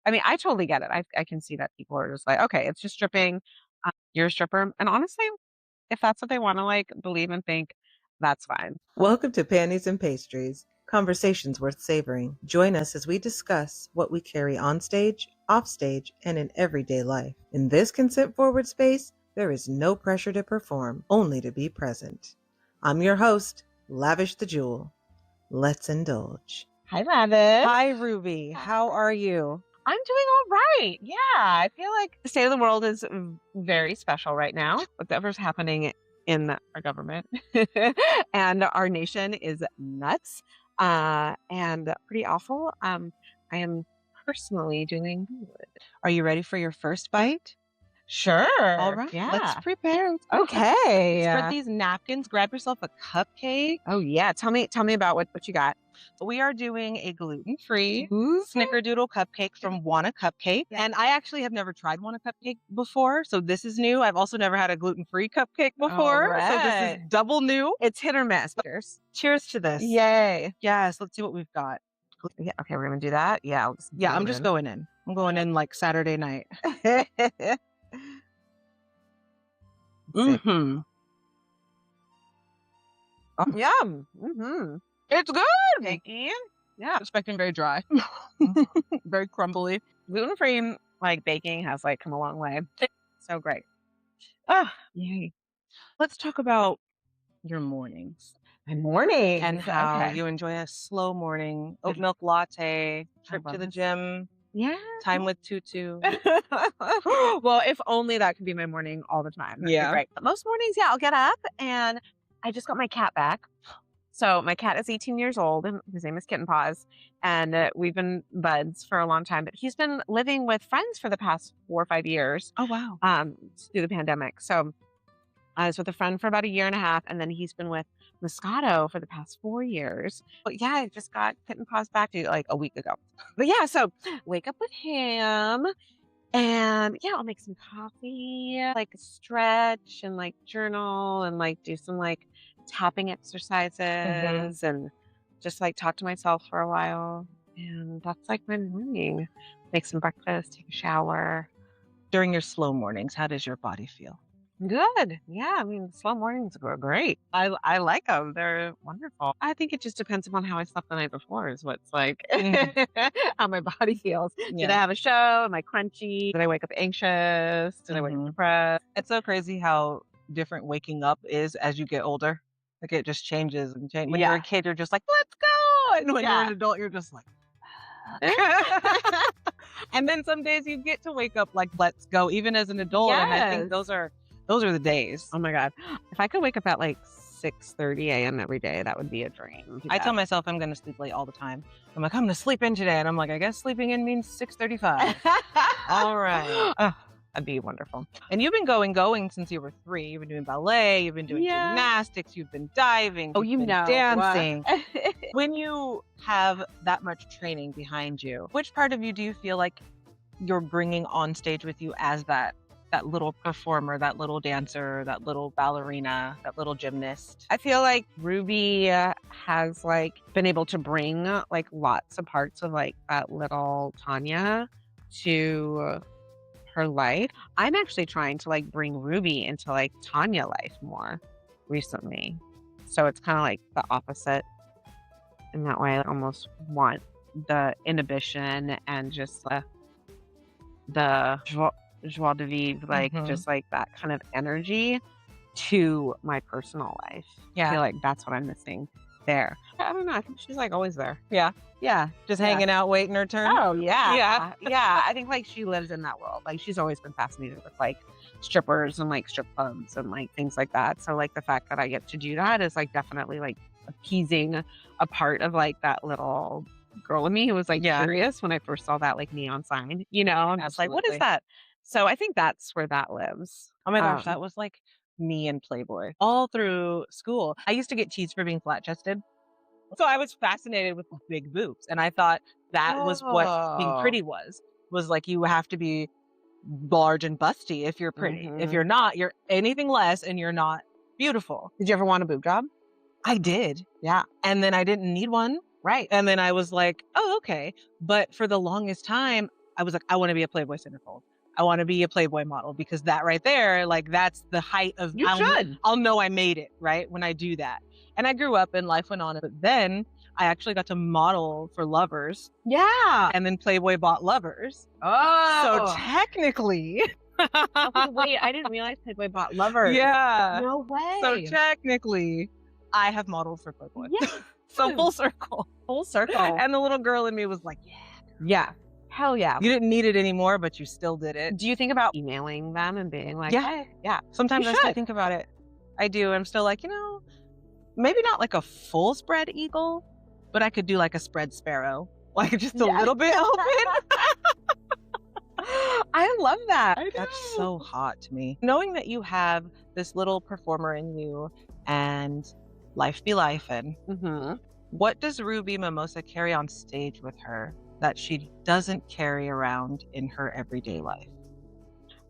I mean, I totally get it. I can see that people are just like, okay, it's just stripping. You're a stripper. And honestly, if that's what they want to like believe and think, that's fine. Welcome to Panties and Pastries, conversations worth savoring. Join us as we discuss what we carry on stage, off stage, and in everyday life. In this consent forward space, there is no pressure to perform, only to be present. I'm your host, Lavish the Jewel. Let's indulge. Hi, Lavish. Hi, Ruby. How are you? I'm doing all right. Yeah, I feel like the state of the world is very special right now. Whatever's happening in our government and our nation is nuts and pretty awful. I am personally doing good. Are you ready for your first bite? Sure. All right. Yeah. Let's prepare. Okay. Spread these napkins. Grab yourself a cupcake. Oh yeah. Tell me about what you got. We are doing a gluten-free Ooh. snickerdoodle cupcake from Wanna Cupcake. Yeah. And I actually have never tried Wanna Cupcake before, so this is new. I've also never had a gluten-free cupcake before, so this is double new. It's hit or miss. Cheers. Cheers to this. Yay. Yes, let's see what we've got. Yeah, okay, we're gonna do that. Yeah, I'm just going in. I'm going in like Saturday night. Mm-hmm. Oh, yum. Mm-hmm. It's good. Thank you. Yeah. Expecting very dry. Very crumbly. Gluten-free like baking has like come a long way. So great. Oh, Yay. let's talk about your mornings. My morning. And how you enjoy a slow morning, oat milk latte, trip to the gym, yeah, time with Tutu. Well, if only that could be my morning all the time. That'd be great. But most mornings, yeah, I'll get up and I just got my cat back. So my cat is 18 years old and his name is Kitten Paws. And we've been buds for a long time, but he's been living with friends for the past 4 or 5 years. Oh, wow. Through the pandemic. So I was with a friend for about 1.5 years, and then he's been with Moscato for the past 4 years. But yeah, I just got Kitten Paws back like a week ago. But yeah, so wake up with him, and yeah, I'll make some coffee, like stretch and like journal and like do some like tapping exercises and just like talk to myself for a while. And that's like my morning. Make some breakfast, take a shower. During your slow mornings, how does your body feel? Good. Yeah. I mean, slow mornings are great. I like them. They're wonderful. I think it just depends upon how I slept the night before is what's like how my body feels. Did I have a show? Am I crunchy? Did I wake up anxious? Did I wake up depressed? It's so crazy how different waking up is as you get older. Like it just changes and changes. When you're a kid, you're just like, let's go. And when you're an adult, you're just like, and then some days you get to wake up like, let's go, even as an adult. Yes. And I think those are the days. Oh my God. If I could wake up at like 6:30 a.m. every day, that would be a dream. I tell myself I'm going to sleep late all the time. I'm like, I'm going to sleep in today. And I'm like, I guess sleeping in means 6:35. All right. That'd be wonderful. And you've been going since you were 3. You've been doing ballet. You've been doing gymnastics. You've been diving. Oh, you've been dancing. When you have that much training behind you, which part of you do you feel like you're bringing on stage with you as that little performer, that little dancer, that little ballerina, that little gymnast? I feel like Ruby has like been able to bring like lots of parts of like that little Tanya to her life. I'm actually trying to like bring Ruby into like Tanya life more recently. So it's kind of like the opposite in that way. I almost want the inhibition and just the joie de vivre, like just like that kind of energy to my personal life. I feel like that's what I'm missing there. I don't know. I think she's like always there. Yeah. Just hanging out, waiting her turn. Oh yeah. Yeah. I think like she lives in that world. Like she's always been fascinated with like strippers and like strip clubs and like things like that. So like the fact that I get to do that is like definitely like appeasing a part of like that little girl in me who was like curious when I first saw that like neon sign, you know, I'm just like, what is that? So I think that's where that lives. Oh my gosh, that was like me and Playboy all through school. I used to get teased for being flat chested. So I was fascinated with big boobs. And I thought that was what being pretty was like, you have to be large and busty if you're pretty. If you're not, you're anything less and you're not beautiful. Did you ever want a boob job? I did. Yeah. And then I didn't need one. Right. And then I was like, oh, okay. But for the longest time, I was like, I want to be a Playboy centerfold. I want to be a Playboy model, because that right there, like, that's the height of, You should. I'll know I made it, right? When I do that. And I grew up and life went on. But then I actually got to model for Lovers, Yeah. and then Playboy bought Lovers. Oh. So technically, Okay, wait, I didn't realize Playboy bought Lovers. yeah. No way. So technically, I have modeled for Playboy. Yeah. So full circle. Full circle. And the little girl in me was like, yeah. Yeah. Hell yeah. You didn't need it anymore, but you still did it. Do you think about emailing them and being like, Yeah. hey, yeah. Sometimes You I still should. think about it. I do. I'm still like, maybe not like a full spread eagle, but I could do like a spread sparrow. Like just a little bit open. I love that. That's so hot to me. Knowing that you have this little performer in you and life be life, and Mm-hmm. what does Ruby Mimosa carry on stage with her that she doesn't carry around in her everyday life?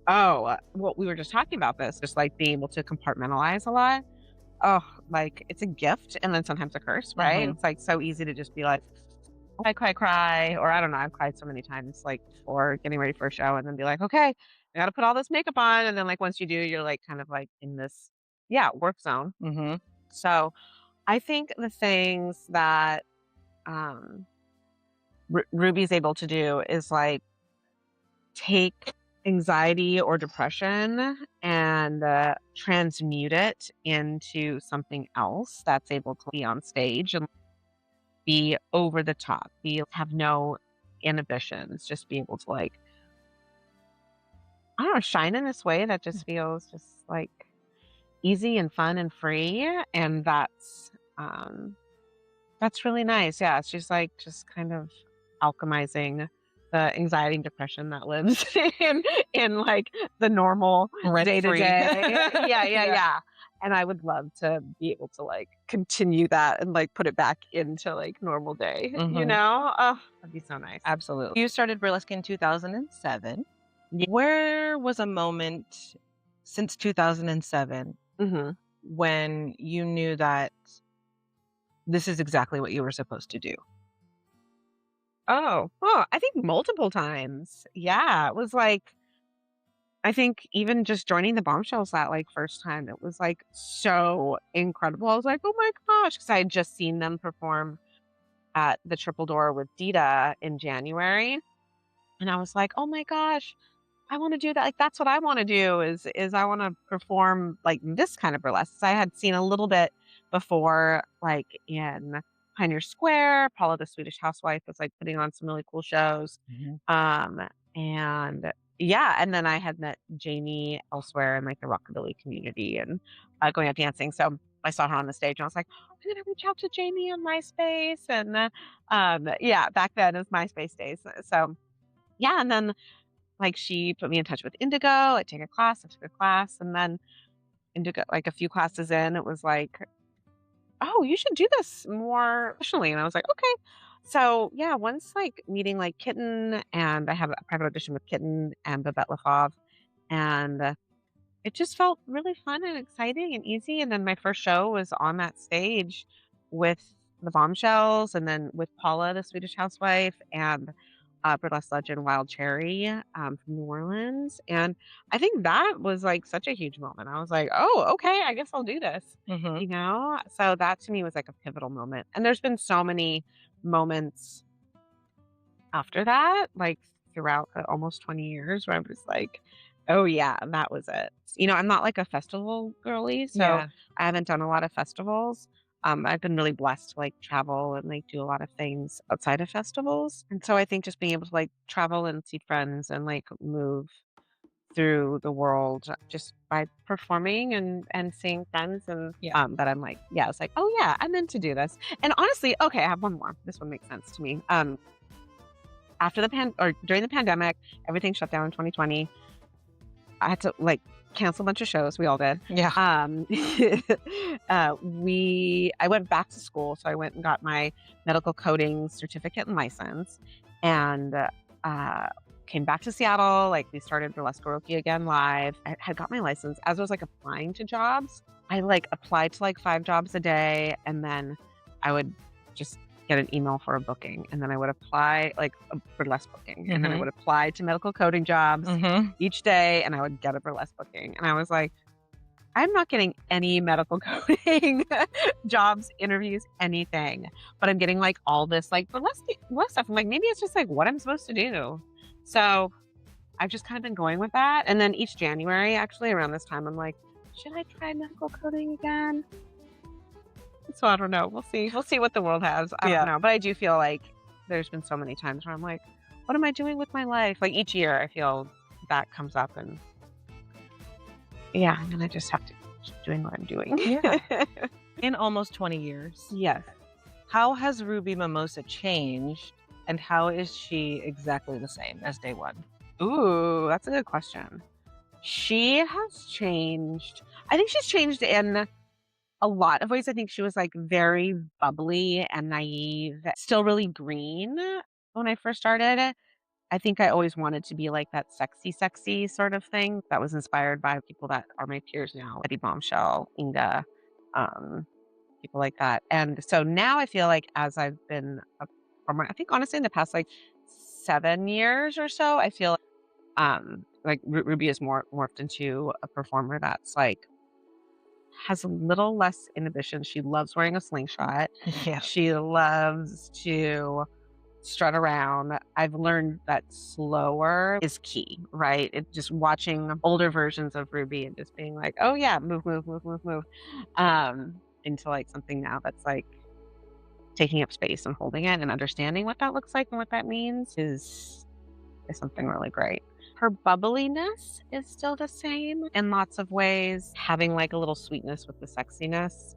Oh, well, we were just talking about this, just like being able to compartmentalize a lot. Oh, like it's a gift and then sometimes a curse, right? Mhm. It's like so easy to just be like, cry, or I don't know. I've cried so many times, like for getting ready for a show, and then be like, okay, I got to put all this makeup on, and then like once you do, you're like kind of like in this, work zone. Mm-hmm. So I think the things that Ruby's able to do is like take anxiety or depression and transmute it into something else that's able to be on stage and be over the top, have no inhibitions, just be able to like, I don't know, shine in this way that just feels just like easy and fun and free. And that's really nice. Yeah. It's just like, just kind of alchemizing the anxiety and depression that lives in like the normal day to Rent-free. day. Yeah. Yeah. And I would love to be able to like continue that and like put it back into like normal day, Mhm. Oh, that'd be so nice. Absolutely. You started burlesque in 2007. Yeah. Where was a moment since 2007 Mm-hmm. when you knew that this is exactly what you were supposed to do? Oh, I think multiple times. Yeah. It was like, I think even just joining the Bombshells that like first time, it was like so incredible. I was like, oh my gosh, because I had just seen them perform at the Triple Door with Dita in January. And I was like, oh my gosh, I want to do that. Like, that's what I want to do is I want to perform like this kind of burlesque. I had seen a little bit before, like in Pioneer Square. Paula, the Swedish housewife, was like putting on some really cool shows. And yeah, and then I had met Jamie elsewhere in like the rockabilly community and going out dancing. So I saw her on the stage and I was like, I'm gonna reach out to Jamie on MySpace. And yeah, back then it was MySpace days. So yeah, and then like she put me in touch with Indigo. I took a class, and then Indigo, like a few classes in, it was like, oh, you should do this more professionally. And I was like, okay. So yeah, once like meeting like Kitten, and I had a private audition with Kitten and Babette Lafave, and it just felt really fun and exciting and easy. And then my first show was on that stage with the Bombshells, and then with Paula, the Swedish housewife, and burlesque legend Wild Cherry from New Orleans. And I think that was like such a huge moment. I was like, oh, okay, I guess I'll do this. Mhm. So that to me was like a pivotal moment. And there's been so many moments after that, like throughout the almost 20 years, where I was like, oh yeah, that was it. I'm not like a festival girly, so Yeah. I haven't done a lot of festivals. I've been really blessed to like travel and like do a lot of things outside of festivals. And so I think just being able to like travel and see friends and like move through the world just by performing and seeing friends, and Yeah. that I'm like, yeah, it's like, oh yeah, I meant to do this. And honestly, okay, I have one more. This one makes sense to me. After during the pandemic, everything shut down in 2020. I had to like cancel a bunch of shows. We all did. Yeah. I went back to school, so I went and got my medical coding certificate and license, and came back to Seattle. Like we started Burlesque Karaoke again live. I had got my license. As I was like applying to jobs, I like applied to like 5 jobs a day, and then I would just get an email for a booking, and then I would apply, like, a burlesque booking, and then I Mhm. would apply to medical coding jobs Mhm. each day, and I would get a burlesque booking, and I was like, "I'm not getting any medical coding jobs, interviews, anything, but I'm getting, like, all this, like, burlesque stuff." I'm like, "Maybe it's just, like, what I'm supposed to do." So, I've just kinda been going with that, and then each January, actually, around this time, I'm like, "Should I try medical coding again?" So I don't know. We'll see. We'll see what the world has. I don't Yeah. know. But I do feel like there's been so many times where I'm like, what am I doing with my life? Like each year I feel that comes up and yeah, and then I just have to keep doing what I'm doing. Yeah. In almost 20 years, Yes. how has Ruby Mimosa changed, and how is she exactly the same as day one? Ooh, that's a good question. She has changed. I think she's changed in a lot of ways. I think she was like very bubbly and naive, still really green when I first started. I think I always wanted to be like that sexy, sexy sort of thing that was inspired by people that are my peers now, Eddie Bombshell, Inga, um, people like that. And so now I feel like as I've been a performer, I think honestly in the past like 7 years or so, I feel like Ruby is more morphed into a performer that's like has a little less inhibition. She loves wearing a slingshot. Yeah. She loves to strut around. I've learned that slower is key, right? It just watching older versions of Ruby and just being like, "Oh yeah, move, move, move, move, move," into like something now that's like taking up space and holding it and understanding what that looks like and what that means is something really great. Her bubbliness is still the same in lots of ways, having like a little sweetness with the sexiness.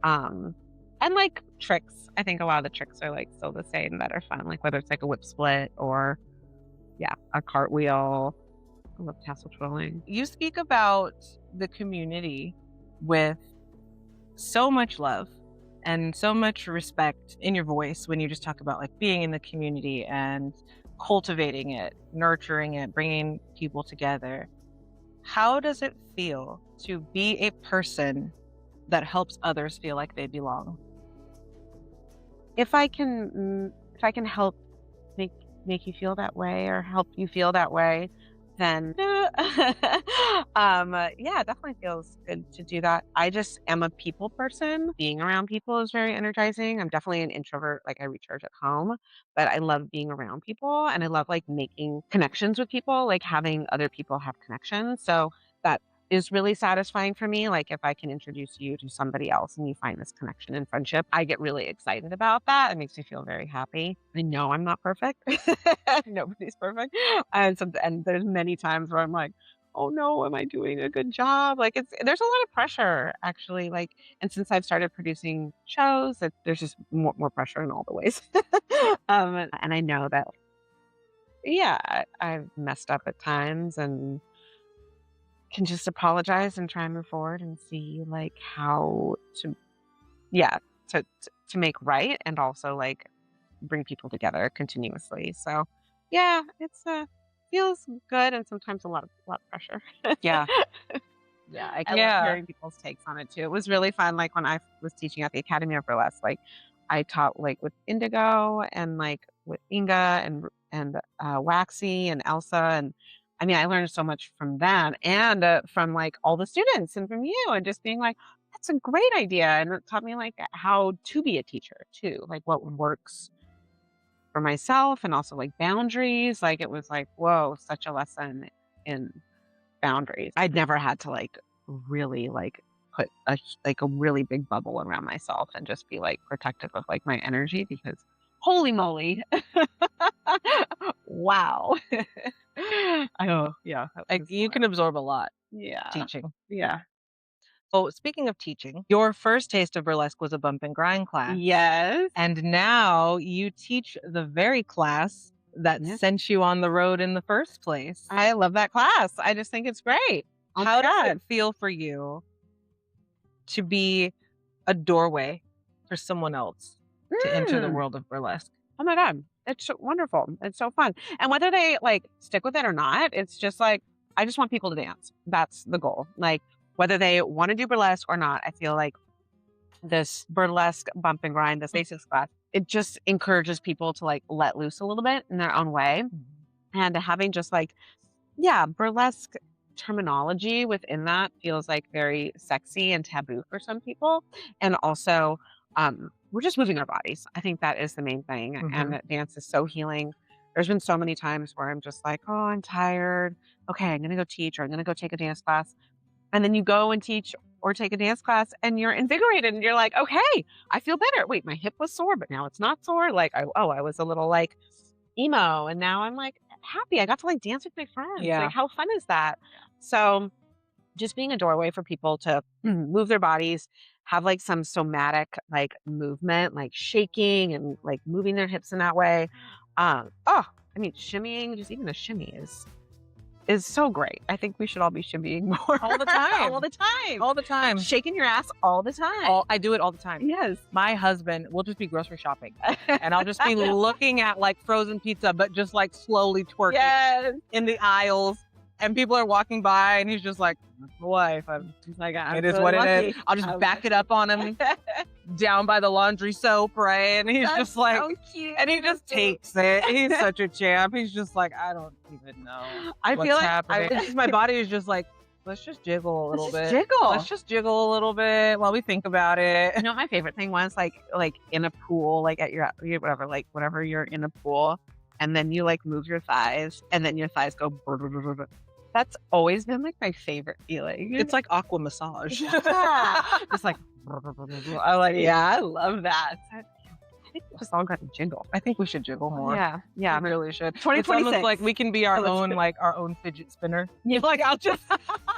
Um, and like tricks. I think a lot of the tricks are like still the same that are fun, like whether it's like a whip split or yeah, a cartwheel. I love tassel twirling. You speak about the community with so much love and so much respect in your voice when you just talk about like being in the community and cultivating it, nurturing it, bringing people together. How does it feel to be a person that helps others feel like they belong? If I can help make make you feel that way or help you feel that way, then yeah, it definitely feels good to do that. I just am a people person. Being around people is very energizing. I'm definitely an introvert, like I recharge at home, but I love being around people and I love like making connections with people, like having other people have connections. So that is really satisfying for me. Like if I can introduce you to somebody else and you find this connection and friendship, I get really excited about that. It makes me feel very happy. I know I'm not perfect. Nobody's perfect. And there's many times where I'm like, oh no, am I doing a good job? Like there's a lot of pressure actually. Like and since I've started producing shows, there's just more pressure in all the ways. And I know that yeah, I've messed up at times and can just apologize and try and move forward and see like how to yeah to make right and also like bring people together continuously. So yeah, it's feels good and sometimes a lot of pressure. Yeah. Yeah, I love Yeah. hearing people's takes on it too. It was really fun. Like when I was teaching at the Academy of Burlesque, like I taught like with Indigo and like with Inga and Waxy and Elsa and I mean I learned so much from them and from like all the students and from you and just being like that's a great idea and it taught me like how to be a teacher too, like what works for myself and also like boundaries. Like it was like whoa, such a lesson in boundaries. I'd never had to like really like put like a really big bubble around myself and just be like protective of like my energy because holy moly. Wow. I know. Yeah. That Like was you wild. can absorb a lot Yeah. teaching. Yeah. Oh, speaking of teaching, your first taste of burlesque was a bump and grind class. Yes. And now you teach the very class that Yes. sent you on the road in the first place. I love that class. I just think it's great. Oh How my does God. it feel for you to be a doorway for someone else to enter the Mm. world of burlesque? Oh my God. It's so wonderful. It's so fun. And whether they like stick with it or not, it's just like, I just want people to dance. That's the goal. Like, whether they want to do burlesque or not, I feel like this burlesque bump and grind, this basics class it just encourages people to like let loose a little bit in their own way. And having just like, yeah, burlesque terminology within that feels like very sexy and taboo for some people. And also, we're just moving our bodies. I think that is the main thing. And Mhm. that dance is so healing. There's been so many times where I'm just like, oh, I'm tired. Okay, I'm going to go teach or I'm going to go take a dance class. And then you go and teach or take a dance class and you're invigorated and you're like, okay, I feel better. Wait, my hip was sore, but now it's not sore. Like, I was a little like emo and now I'm like happy. I got to like dance with my friends. Like, Yeah. how fun is that? So, just being a doorway for people to move their bodies, have like some somatic like movement, like shaking and like moving their hips in that way. Oh, I mean, shimmying, just even a shimmy is so great. I think we should all be shimmying more All the time. all the time, All the time. shaking your ass all the time. I do it all the time. Yes. My husband will just be grocery shopping and I'll just be looking at like frozen pizza, but just like slowly twerking Yes. in the aisles. And people are walking by and he's just like, wife, He's like, I'm it is really what it lucky. is. I'll just back it up on him down by the laundry soap, right? And he's That's just like, so cute. and he just takes it. He's such a champ. He's just like, I don't even know I what's feel like happening. It's just my body is just like, let's just jiggle a little Let's just bit. jiggle. Let's just jiggle a little bit while we think about it. You know, my favorite thing was like in a pool, like at your whatever, like whenever you're in a pool, and then you like move your thighs, and then your thighs go. Brr, brr, brr, brr. That's always been like my favorite feeling. It's like aqua massage. Yeah. Just like brr, brr, brr, brr, brr. I like. Yeah, I love that. I think we just all got to jiggle. I think we should jiggle more. Yeah, yeah. We really should. It's 2026. almost like we can be our Let's own, do it. like our own fidget spinner. Like I'll just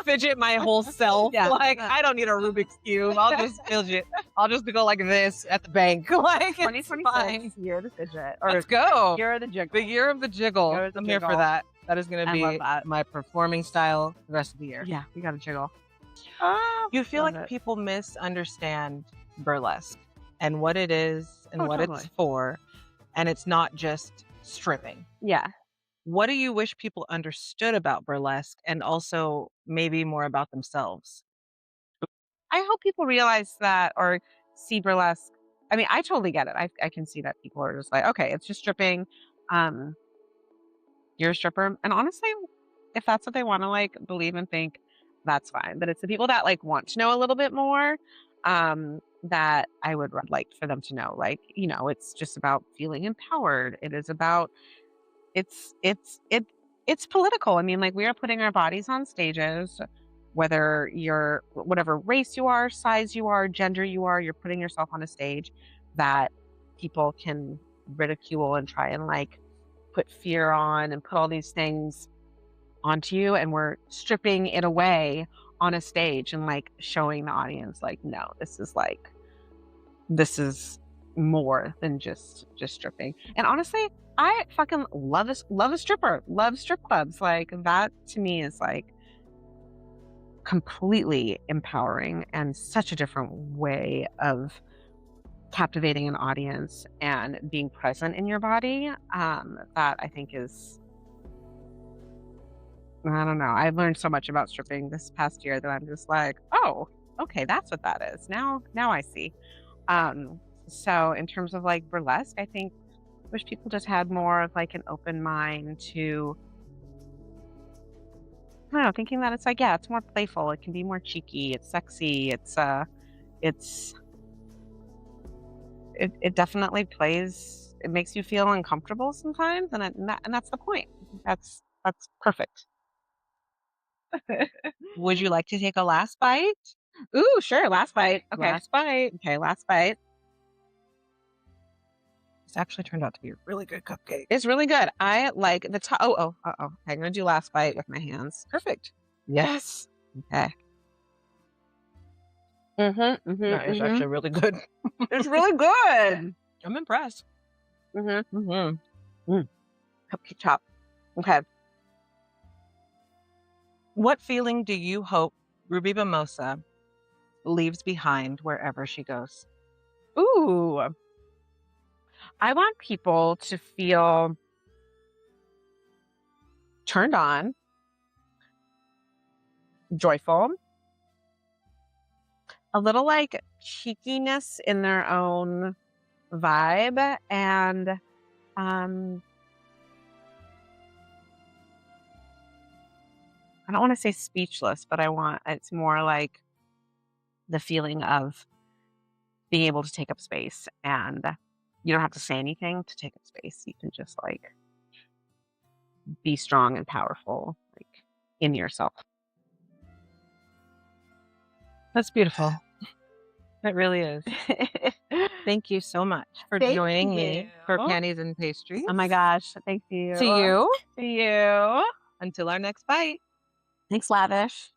fidget my whole self. Yeah. Like I don't need a Rubik's cube. I'll just fidget. I'll just go like this at the bank. Like it's 2026 fine. year of the fidget, or Let's go. year of the jiggle. The year of the jiggle. Year of the I'm here for jiggle. that. That is going to I be love that. my performing style the rest of the year. Yeah, we got to jiggle. You feel Love like it. people misunderstand burlesque and what it is and Oh, what it's totally. for. And it's not just stripping. Yeah. What do you wish people understood about burlesque and also maybe more about themselves? I hope people realize that or see burlesque. I mean, I totally get it. I can see that people are just like, okay, it's just stripping. Um, you're a stripper. And honestly, if that's what they want to like believe and think, that's fine. But it's the people that like want to know a little bit more, that I would like for them to know. Like, you know, it's just about feeling empowered. It is about it's political. I mean, like we are putting our bodies on stages, whether you're whatever race you are, size you are, gender you are, you're putting yourself on a stage that people can ridicule and try and like put fear on and put all these things onto you, and we're stripping it away on a stage and like showing the audience like, no, this is more than just stripping. And honestly, I fucking love a stripper, love strip clubs. Like that to me is like completely empowering and such a different way of captivating an audience and being present in your body. That I think is, I don't know. I've learned so much about stripping this past year that I'm just like, oh, okay, that's what that is. Now I see. So in terms of like burlesque, I think wish people just had more of like an open mind to, I don't know, thinking that it's like, yeah, it's more playful. It can be more cheeky. It's sexy. It's it definitely plays. It makes you feel uncomfortable sometimes, and that's the point. That's perfect. Would you like to take a last bite? Ooh, sure. Last bite. Okay. Last bite. Okay. Last bite. This actually turned out to be a really good cupcake. It's really good. I like the top. Oh. Okay, I'm gonna do last bite with my hands. Perfect. Yes. Okay. That is actually really good. It's really good. I'm impressed. Cupcake chop. Okay. What feeling do you hope Ruby Mimosa leaves behind wherever she goes? Ooh. I want people to feel turned on, joyful, a little like cheekiness in their own vibe. And um, I don't want to say speechless, but it's more like the feeling of being able to take up space, and you don't have to say anything to take up space. You can just like be strong and powerful, like in yourself. That's beautiful. It really is. Thank you so much for Thank joining me for you. Panties and Pastries. Oh my gosh. Thank you. To you. To you. Until our next bite. Thanks, Lavish.